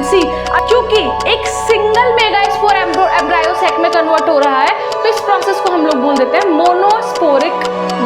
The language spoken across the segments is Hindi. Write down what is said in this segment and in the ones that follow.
MMC। क्योंकि एक सिंगल मेगास्पोर एम्ब्रायो सैक में कन्वर्ट हो रहा है तो इस प्रोसेस को हम लोग बोल देते हैं मोनोस्पोरिक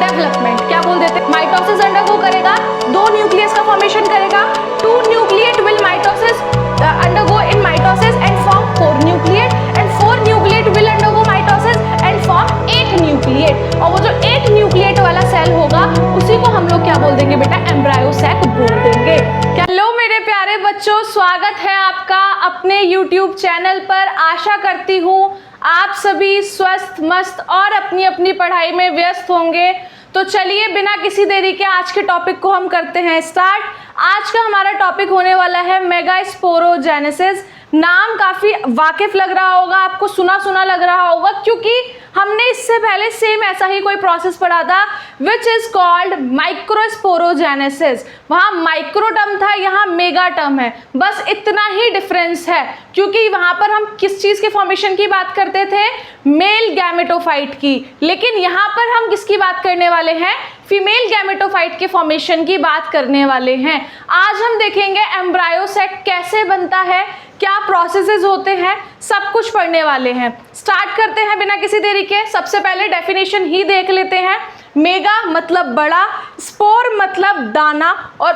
डेवलपमेंट। क्या बोल देते हैं? माइटोसिस अंडरगो करेगा, 2 न्यूक्लियस का फॉर्मेशन करेगा, 2 nucleate will mitosis undergo in mitosis and form 4 nucleate and 4 nucleate will undergo mitosis and form 8 nucleate. और वो जो 8 न्यूक्लिएट वाला सेल होगा उसी को हम लोग क्या बोल देंगे बेटा? एम्ब्रायो सैक बोल देंगे। हेलो मेरे प्यारे बच्चों, स्वागत है आपका अपने YouTube चैनल पर। आशा करती हूँ आप सभी स्वस्थ मस्त और अपनी अपनी पढ़ाई में व्यस्त होंगे। तो चलिए बिना किसी देरी के आज के टॉपिक को हम करते हैं स्टार्ट। आज का हमारा टॉपिक होने वाला है मेगास्पोरोजेनेसिस। नाम काफ़ी वाकिफ लग रहा होगा आपको, सुना सुना लग रहा होगा, क्योंकि हमने इससे पहले सेम ऐसा ही कोई प्रोसेस पढ़ा था विच इज कॉल्ड माइक्रोस्पोरोजेनेसिस। वहाँ माइक्रो टर्म था, यहाँ मेगा टर्म है, बस इतना ही डिफरेंस है। क्योंकि वहाँ पर हम किस चीज़ के फॉर्मेशन की बात करते थे? मेल गैमेटोफाइट की। लेकिन यहाँ पर हम किसकी बात करने वाले हैं? फीमेल गैमेटोफाइट के फॉर्मेशन की बात करने वाले हैं। आज हम देखेंगे एम्ब्रायो सैक कैसे बनता है, क्या प्रोसेसेस होते हैं, सब कुछ पढ़ने वाले हैं। स्टार्ट करते हैं बिना किसी देरी के। सबसे पहले डेफिनेशन ही देख लेते हैं। मेगा मतलब बड़ा, स्पोर मतलब दाना और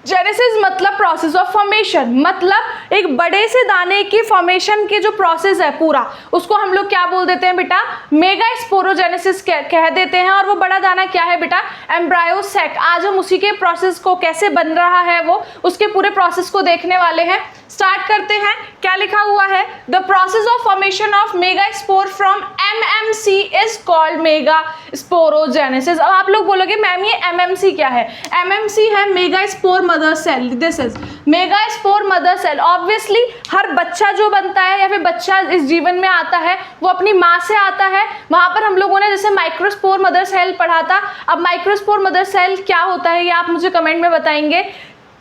जेनेसिस मतलब प्रोसेस ऑफ फॉर्मेशन। मतलब एक बड़े से दाने की फॉर्मेशन की जो प्रोसेस है पूरा, उसको हम लोग क्या बोल देते हैं बेटा? मेगास्पोरोजेनेसिस कह देते हैं। और वो बड़ा दाना क्या है बेटा? Embryo sac. आज हम उसी के प्रोसेस को, कैसे बन रहा है वो, उसके पूरे प्रोसेस को देखने वाले हैं। स्टार्ट करते हैं। क्या लिखा हुआ है? The process of formation of megaspore from MMC is called megasporogenesis. अब आप लोग बोलोगे मैम ये MMC क्या है? MMC है megaspore mother cell. This is megaspore mother cell. Obviously हर बच्चा जो बनता है या फिर बच्चा इस जीवन में आता है वो अपनी माँ से आता है। वहाँ पर हम लोगों ने जैसे माइक्रोस्पोर मदर सेल पढ़ा था। अब माइक्रोस्पोर मदर सेल क्या होता है ये आप मुझे कमेंट में बताएंगे।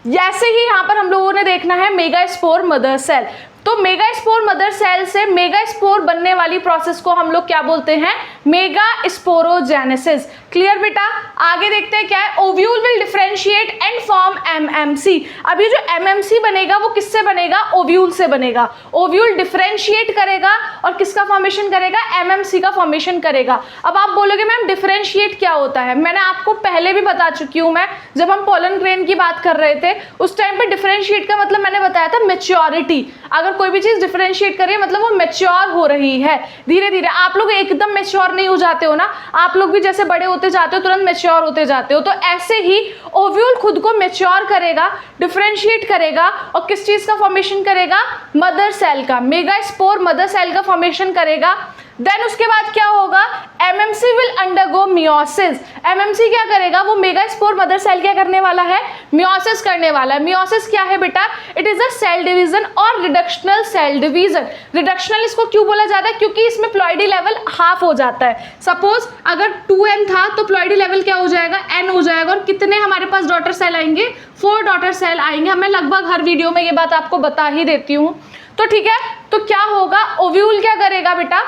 जैसे ही यहाँ पर हम लोगों ने देखना है मेगास्पोर मदर सेल। तो मेगास्पोर मदर सेल से मेगास्पोर बनने वाली प्रोसेस को हम लोग क्या बोलते हैं? मेगास्पोरोजेनेसिस। क्लियर बेटा? आगे देखते हैं क्या है। Ovule will differentiate and form MMC। अब ये जो MMC बनेगा वो किससे बनेगा? ओव्यूल से बनेगा। ओव्यूल डिफरेंशिएट करेगा और किसका फॉर्मेशन करेगा? MMC का फॉर्मेशन करेगा। अब आप बोलोगे मैम डिफरेंशिएट क्या होता है? मैंने आपको पहले भी बता चुकी हूँ। मैं जब हम पोलन ग्रेन की बात कर रहे थे उस टाइम पर डिफरेंशिएट का मतलब मैंने बताया था मैच्योरिटी। अगर कोई भी चीज डिफरेंशिएट करिए मतलब वो मैच्योर हो रही है धीरे धीरे। आप लोग एकदम मैच्योर नहीं हो जाते हो ना, आप लोग भी जैसे बड़े होते जाते हो तुरंत मैच्योर होते जाते हो। तो ऐसे ही ओव्यूल खुद को मैच्योर करेगा, डिफरेंशिएट करेगा और किस चीज का फॉर्मेशन करेगा? मदर सेल का। मेगास्पोर मदर सेल का फॉर्मेशन करेगा। देन उसके बाद क्या होगा? MMC will undergo meiosis. MMC क्या करेगा? वो मेगास्पोर मदर सेल क्या करने वाला है? मियोसिस करने वाला है। मियोसिस क्या है बेटा? It is a cell division और रिडक्शनल सेल डिवीजन। रिडक्शनल इसको क्यों बोला जाता है? क्योंकि इसमें प्लॉइडी लेवल हाफ हो जाता है। सपोज अगर 2n था तो प्लॉइडी लेवल क्या हो जाएगा? n हो जाएगा। और कितने हमारे पास डॉटर सेल आएंगे? 4 डॉटर सेल आएंगे। मैं लगभग हर वीडियो में ये बात आपको बता ही देती हूँ। तो ठीक है, तो क्या होगा? ओव्यूल क्या करेगा बेटा?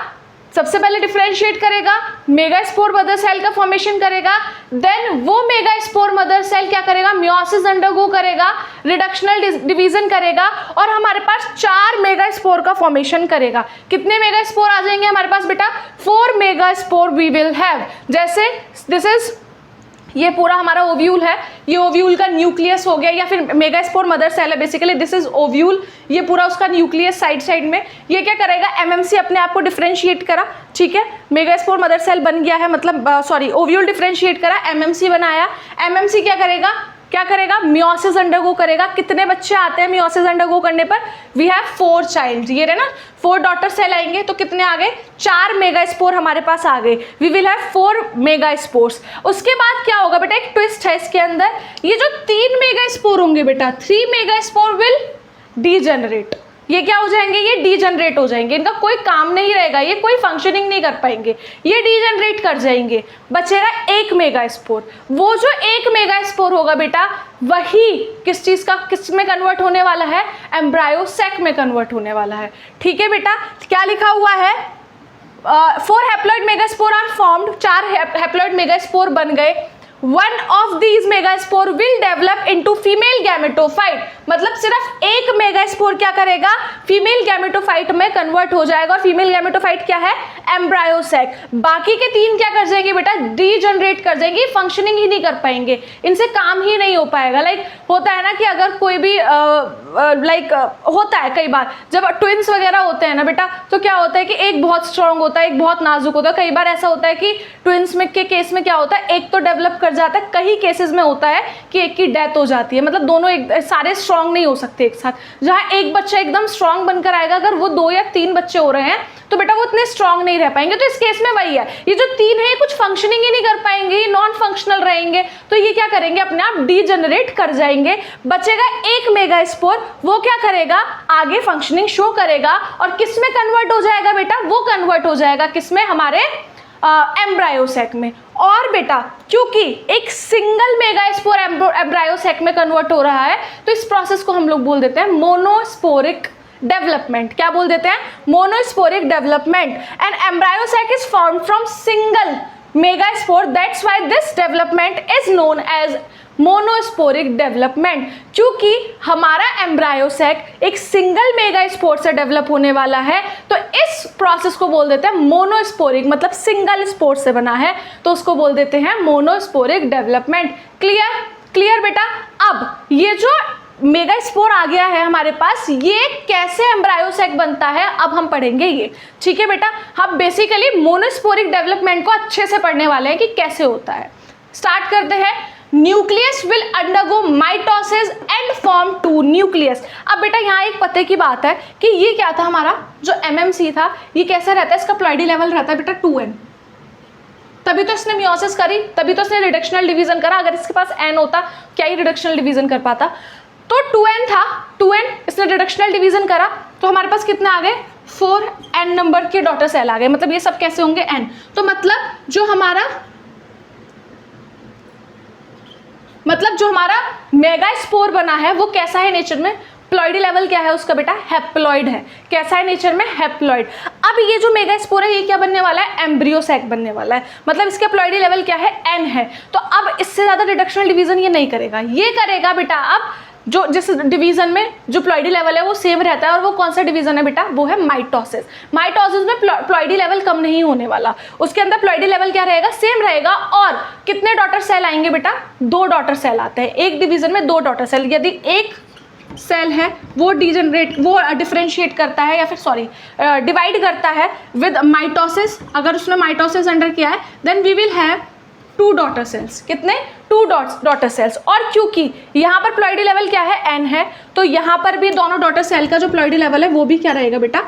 सबसे पहले डिफरेंशिएट करेगा, मेगास्पोर मदर सेल का फॉर्मेशन करेगा। देन वो मेगास्पोर मदर सेल क्या करेगा? मियोसिस अंडरगो करेगा, रिडक्शनल डिवीजन करेगा और हमारे पास 4 मेगास्पोर का फॉर्मेशन करेगा। कितने मेगास्पोर आ जाएंगे हमारे पास बेटा? 4 मेगास्पोर वी विल हैव। जैसे दिस इज, ये पूरा हमारा ओव्यूल है, ये ओव्यूल का न्यूक्लियस हो गया या फिर मेगास्पोर मदर सेल है बेसिकली। दिस इज ओव्यूल, ये पूरा उसका न्यूक्लियस साइड में। ये क्या करेगा? MMC अपने आप को डिफरेंशिएट करा, ठीक है, मेगास्पोर मदर सेल बन गया है, मतलब सॉरी ओव्यूल डिफरेंशिएट करा, MMC बनाया। MMC क्या करेगा? मियोसिस अंडरगो करेगा। कितने बच्चे आते हैं मियोसिस अंडरगो करने पर? We have 4 child. ये रहे ना 4 डॉटर सेल आएंगे तो कितने आ गए? 4 मेगास्पोर हमारे पास आ गए। We will have 4 megaspores. उसके बाद क्या होगा बेटा? एक ट्विस्ट है इसके अंदर। ये जो 3 मेगास्पोर होंगे बेटा, 3 मेगास्पोर विल डीजेनरेट। ये क्या हो जाएंगे? ये डीजनरेट हो जाएंगे। इनका कोई काम नहीं रहेगा, ये कोई फंक्शनिंग नहीं कर पाएंगे, ये डीजनरेट कर जाएंगे। बचेगा 1 मेगास्पोर। वो जो 1 मेगास्पोर होगा बेटा वही किस चीज़ का, किस में कन्वर्ट होने वाला है? एम्ब्रायो सैक में कन्वर्ट होने वाला है। ठीक है बेटा, क्या लिखा हुआ है? 4 haploid megaspore are formed. 4 haploid megaspore बन गए। One of these megaspore will develop into female gametophyte, मतलब सिर्फ एक मेगास्पोर क्या करेगा, फीमेल गैमेटोफाइट में कन्वर्ट हो जाएगा। और फीमेल गैमेटोफाइट क्या है, एम्ब्रायोसैक। बाकी के 3 क्या कर जाएंगे बेटा, डीजनरेट कर जाएंगे, फंक्शनिंग ही नहीं कर पाएंगे, इनसे काम ही नहीं हो पाएगा। लाइक होता है ना कि अगर कोई भी होता है कई बार जब ट्विंस वगैरह होते हैं ना बेटा, तो क्या होता है कि एक बहुत स्ट्रांग होता है, एक बहुत नाजुक होता है। कई बार ऐसा होता है कि ट्विंस में के केस में क्या होता है, एक तो डेवलप कर जाता है, कई केसेस में होता है कि एक की डेथ हो जाती है, मतलब दोनों सारे स्ट्रांग नहीं हो सकते एक साथ। जहां एक बच्चा एकदम स्ट्रांग बनकर आएगा, अगर वो 2 या 3 बच्चे हो रहे हैं तो बेटा वो इतने स्ट्रांग नहीं रह पाएंगे। तो इस केस में वही है, ये जो 3 है कुछ फंक्शनिंग ही नहीं कर पाएंगे, ये नॉन फंक्शनल रहेंगे, तो ये क्या करेंगे, अपने आप डीजनरेट कर जाएंगे। बचेगा एक मेगास्पोर, वो क्या करेगा, आगे फंक्शनिंग शो करेगा। और किस में कन्वर्ट हो जाएगा बेटा, वो कन्वर्ट हो जाएगा किसमें, हमारे एम्ब्रायोसैक में। और बेटा क्योंकि एक सिंगल मेगास्पोर एम्ब्रायोसैक में कन्वर्ट हो रहा है, तो इस प्रोसेस को हम लोग बोल देते हैं मोनोस्पोरिक डेवलपमेंट। क्या बोल देते हैं, monosporic development. And embryo sac is formed from single megaspore, that's why this development is known as monosporic development. क्योंकि हमारा एम्ब्रायोसैक एक सिंगल मेगास्पोर से डेवलप होने वाला है, तो इस प्रोसेस को बोल देते हैं मोनोस्पोरिक, मतलब सिंगल स्पोर से बना है, तो उसको बोल देते हैं मोनोस्पोरिक डेवलपमेंट। क्लियर, क्लियर बेटा। अब ये जो मेगास्पोर आ गया है हमारे पास, ये कैसे एम्ब्रायोसैक बनता है अब हम पढ़ेंगे ये, ठीक है बेटा। हम बेसिकली मोनोस्पोरिक डेवलपमेंट को अच्छे से पढ़ने वाले हैं कि कैसे होता है। स्टार्ट करते हैं। Nucleus will undergo mitosis and form 2 nucleus. अब बेटा यहाँ एक पते की बात है कि ये क्या था, हमारा जो एमएमसी था ये कैसा रहता है, इसका प्लॉइडी लेवल रहता है बेटा 2n, तभी तो इसने मियोसिस करी, तभी तो इसने रिडक्शनल डिवीजन करा। अगर इसके पास n होता क्या ही रिडक्शनल डिवीजन कर पाता, तो 2n था, 2n इसने रिडक्शनल डिवीजन करा, तो हमारे पास कितने आ गए, 4n नंबर के डॉटर सेल आ गए। मतलब ये सब कैसे होंगे, n। तो मतलब जो हमारा मेगास्पोर बना है वो कैसा है नेचर में, प्लॉइडी लेवल क्या है उसका बेटा, हैप्लॉइड है। कैसा है नेचर में, हैप्लॉइड। अब ये जो मेगास्पोर है ये क्या बनने वाला है, एम्ब्रियोसैक बनने वाला है, मतलब इसका प्लॉइडी लेवल क्या है, n है। तो अब इससे ज्यादा रिडक्शनल डिवीजन ये नहीं करेगा, ये करेगा बेटा अब जो जिस डिवीजन में जो प्लॉइडी लेवल है वो सेम रहता है, और वो कौन सा डिवीजन है बेटा, वो है माइटोसिस। माइटोसिस में प्लॉइडी लेवल कम नहीं होने वाला, उसके अंदर प्लॉइडी लेवल क्या रहेगा, सेम रहेगा। और कितने डॉटर सेल आएंगे बेटा, 2 डॉटर सेल आते हैं एक डिवीजन में, 2 डॉटर सेल। यदि एक सेल है वो डिफरेंशिएट करता है, या फिर डिवाइड करता है विद माइटोसिस, अगर उसमें माइटोसिस अंडर किया है, then we will have 2 daughter cells. कितने, 2 डॉटर सेल्स। और क्योंकि यहाँ पर प्लॉइडी लेवल क्या है, n है, तो यहाँ पर भी दोनों डॉटर सेल का जो प्लॉइडी लेवल है वो भी क्या रहेगा बेटा,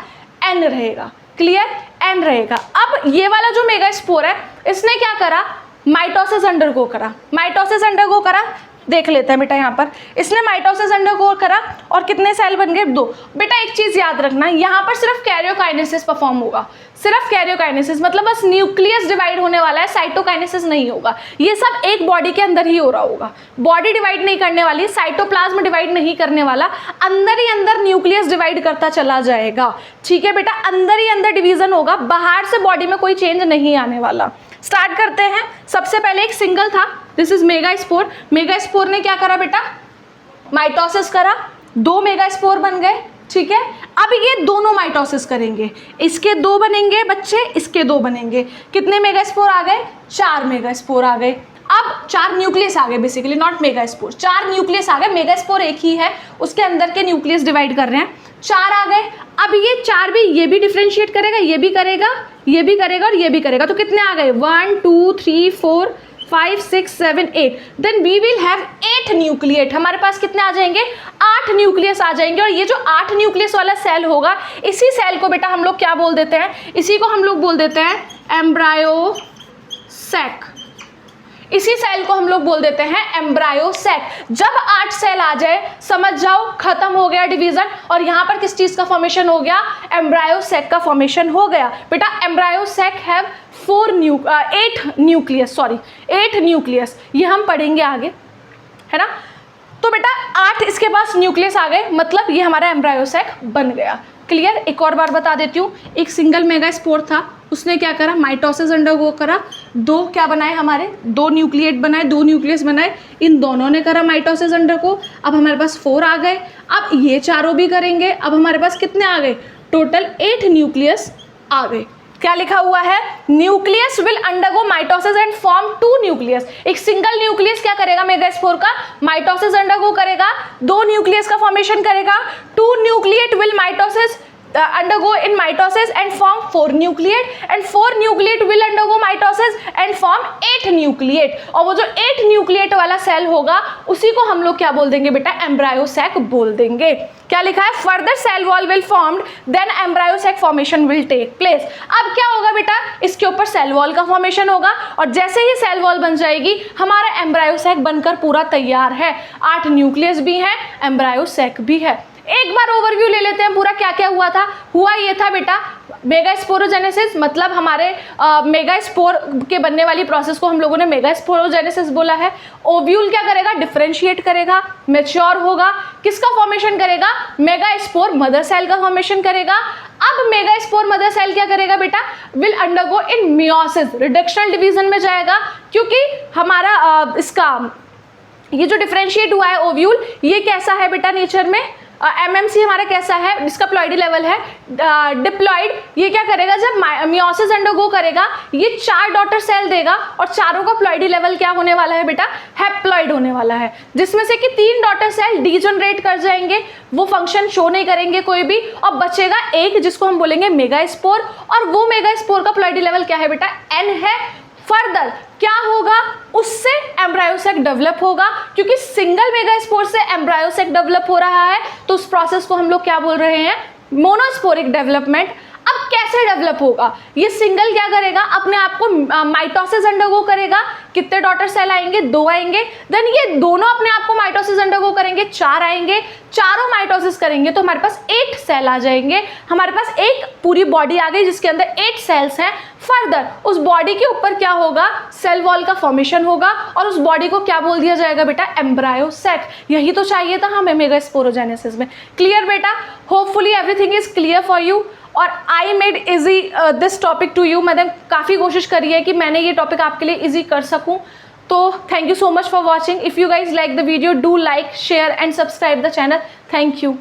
n रहेगा। क्लियर, n रहेगा। अब ये वाला जो मेगास्पोर है इसने क्या करा, माइटोसिस अंडरगो करा। माइटोसिस अंडरगो करा, देख लेते हैं बेटा। यहाँ पर इसने माइटोसिस अंडरगो करा और कितने सेल बन गए, 2। बेटा एक चीज याद रखना, यहाँ पर सिर्फ कैरियोकाइनेसिस परफॉर्म होगा, सिर्फ कैरियोकाइनेसिस, मतलब बस न्यूक्लियस डिवाइड होने वाला है, साइटोकाइनेसिस नहीं होगा। ये सब एक बॉडी के अंदर ही हो रहा होगा, बॉडी डिवाइड नहीं करने वाली, साइटोप्लाज्म डिवाइड नहीं करने वाला, अंदर ही अंदर न्यूक्लियस डिवाइड करता चला जाएगा। ठीक है बेटा, अंदर ही अंदर डिवीजन होगा, बाहर से बॉडी में कोई चेंज नहीं आने वाला। स्टार्ट करते हैं। सबसे पहले एक सिंगल था, दिस इज मेगास्पोर। मेगास्पोर ने क्या करा बेटा, माइटोसिस करा, 2 मेगास्पोर बन गए। ठीक है, अब ये दोनों माइटोसिस करेंगे, इसके 2 बनेंगे बच्चे, इसके 2 बनेंगे। कितने मेगास्पोर आ गए, 4 मेगास्पोर आ गए। अब 4 न्यूक्लियस आ गए, बेसिकली नॉट मेगास्पोर, 4 न्यूक्लियस आ गए। मेगास्पोर एक ही है, उसके अंदर के न्यूक्लियस डिवाइड कर रहे हैं, 4 आ गए। अब ये 4 भी, ये भी डिफरेंशिएट करेगा, ये भी करेगा, ये भी करेगा और ये भी करेगा। तो कितने आ गए, 1 2 3 4 5 6 7 8। Then we will have 8 nucleate. हमारे पास कितने आ जाएंगे, 8 न्यूक्लियस आ जाएंगे। और ये जो 8 न्यूक्लियस वाला सेल होगा, इसी सेल को बेटा हम लोग क्या बोल देते हैं, इसी को हम लोग बोल देते हैं एम्ब्रायोसैक। इसी सेल को हम लोग बोल देते हैं एम्ब्रायोसैक। जब 8 सेल आ जाए, समझ जाओ खत्म हो गया डिवीजन, और यहाँ पर किस चीज का फॉर्मेशन हो गया, एम्ब्रायोसैक का फॉर्मेशन हो गया। बेटा एम्ब्रायोसैक हैव 8 न्यूक्लियस, ये हम पढ़ेंगे आगे, है ना। तो बेटा 8 इसके पास न्यूक्लियस आ गए, मतलब ये हमारा एम्ब्रायोसैक बन गया। क्लियर। एक और बार बता देती हूँ, एक सिंगल मेगास्पोर था, उसने क्या करा, माइटोसिस अंडरगो करा, दो क्या बनाए हमारे, दो न्यूक्लिएट बनाए, दो न्यूक्लियस बनाए, इन दोनों ने करा माइटोसिस अंडरगो। अब हमारे पास 4 आ गए, अब ये चारों भी करेंगे, अब हमारे पास कितने आ गए, टोटल 8 न्यूक्लियस आ गए। क्या लिखा हुआ है, nucleus will undergo mitosis and form 2 nucleus. एक सिंगल न्यूक्लियस क्या करेगा मेगास्पोर का, माइटोसिस अंडरगो करेगा, 2 न्यूक्लियस का फॉर्मेशन करेगा, 2 nucleate will mitosis undergo in mitosis and form 4 nucleate and 4 nucleate will undergo mitosis and form 8 nucleate। और वो जो 8 nucleate वाला सेल होगा उसी को हम लोग क्या बोल देंगे बेटा, एम्ब्रायो सैक बोल देंगे। क्या लिखा है, further cell wall will formed then embryo sac formation will take place. अब क्या होगा बेटा, इसके ऊपर सेल वॉल का फॉर्मेशन होगा और जैसे ही सेल वॉल बन जाएगी हमारा एम्ब्रायो सैक बनकर पूरा तैयार है। 8 न्यूक्लियस भी है, एम्ब्रायो सैक भी है। एक बार ओवरव्यू ले लेते हैं पूरा क्या क्या हुआ था। हुआ ये था बेटा, मेगास्पोरोजेनेसिस, मतलब हमारे मेगास्पोर के बनने वाली प्रोसेस को हम लोगों ने मेगास्पोरोजेनेसिस बोला है। ओव्यूल क्या करेगा, डिफरेंशिएट करेगा, मैच्योर होगा, किसका फॉर्मेशन करेगा, मेगास्पोर मदर सेल का फॉर्मेशन करेगा। अब मेगास्पोर मदर सेल क्या करेगा बेटा, will undergo in meiosis, reductional division में जाएगा, क्योंकि हमारा इसका ये जो डिफरेंशिएट हुआ है ओव्यूल, ये कैसा है बेटा नेचर में, एमएमसी हमारा कैसा है, इसका प्लॉइडी लेवल है डिप्लॉइड। ये क्या करेगा, जब मियोसिस अंडरगो करेगा ये 4 डॉटर सेल देगा और चारों का प्लॉइडी लेवल क्या होने वाला है बेटा, हैप्लॉइड होने वाला है, जिसमें से कि 3 डॉटर सेल डीजनरेट कर जाएंगे, वो फंक्शन शो नहीं करेंगे कोई भी, और बचेगा एक जिसको हम बोलेंगे मेगास्पोर, और वो मेगास्पोर का प्लॉइडी लेवल क्या है बेटा, एन है। फर्दर क्या होगा, उससे एम्ब्रायो सैक डेवलप होगा, क्योंकि सिंगल मेगास्पोर से एम्ब्रायो सैक डेवलप हो रहा है, तो उस प्रोसेस को हम लोग क्या बोल रहे हैं, मोनोस्पोरिक डेवलपमेंट। अब कैसे डेवलप होगा, ये सिंगल क्या करेगा, अपने आप को माइटोसिस अंडरगो करेगा, कितने डॉटर सेल आएंगे, 2 आएंगे, देन ये दोनों अपने आप को माइटोसिस अंडरगो करेंगे, 4 आएंगे, चारों माइटोसिस करेंगे तो हमारे पास 8 सेल आ जाएंगे, हमारे पास एक पूरी बॉडी आ गई जिसके अंदर 8 सेल्स हैं। फर्दर उस बॉडी के ऊपर क्या होगा, सेल वॉल का फॉर्मेशन होगा और उस बॉडी को क्या बोल दिया जाएगा बेटा, एम्ब्रायो सैक। यही तो चाहिए था हमें मेगास्पोरोजेनेसिस में। क्लियर बेटा, hopefully everything is clear for you. और I made easy this topic to you, मैंने काफ़ी कोशिश करी है कि मैंने ये टॉपिक आपके लिए इजी कर सकूं। तो thank you so much for watching. If you guys like the video, do like, share and subscribe the channel. Thank you.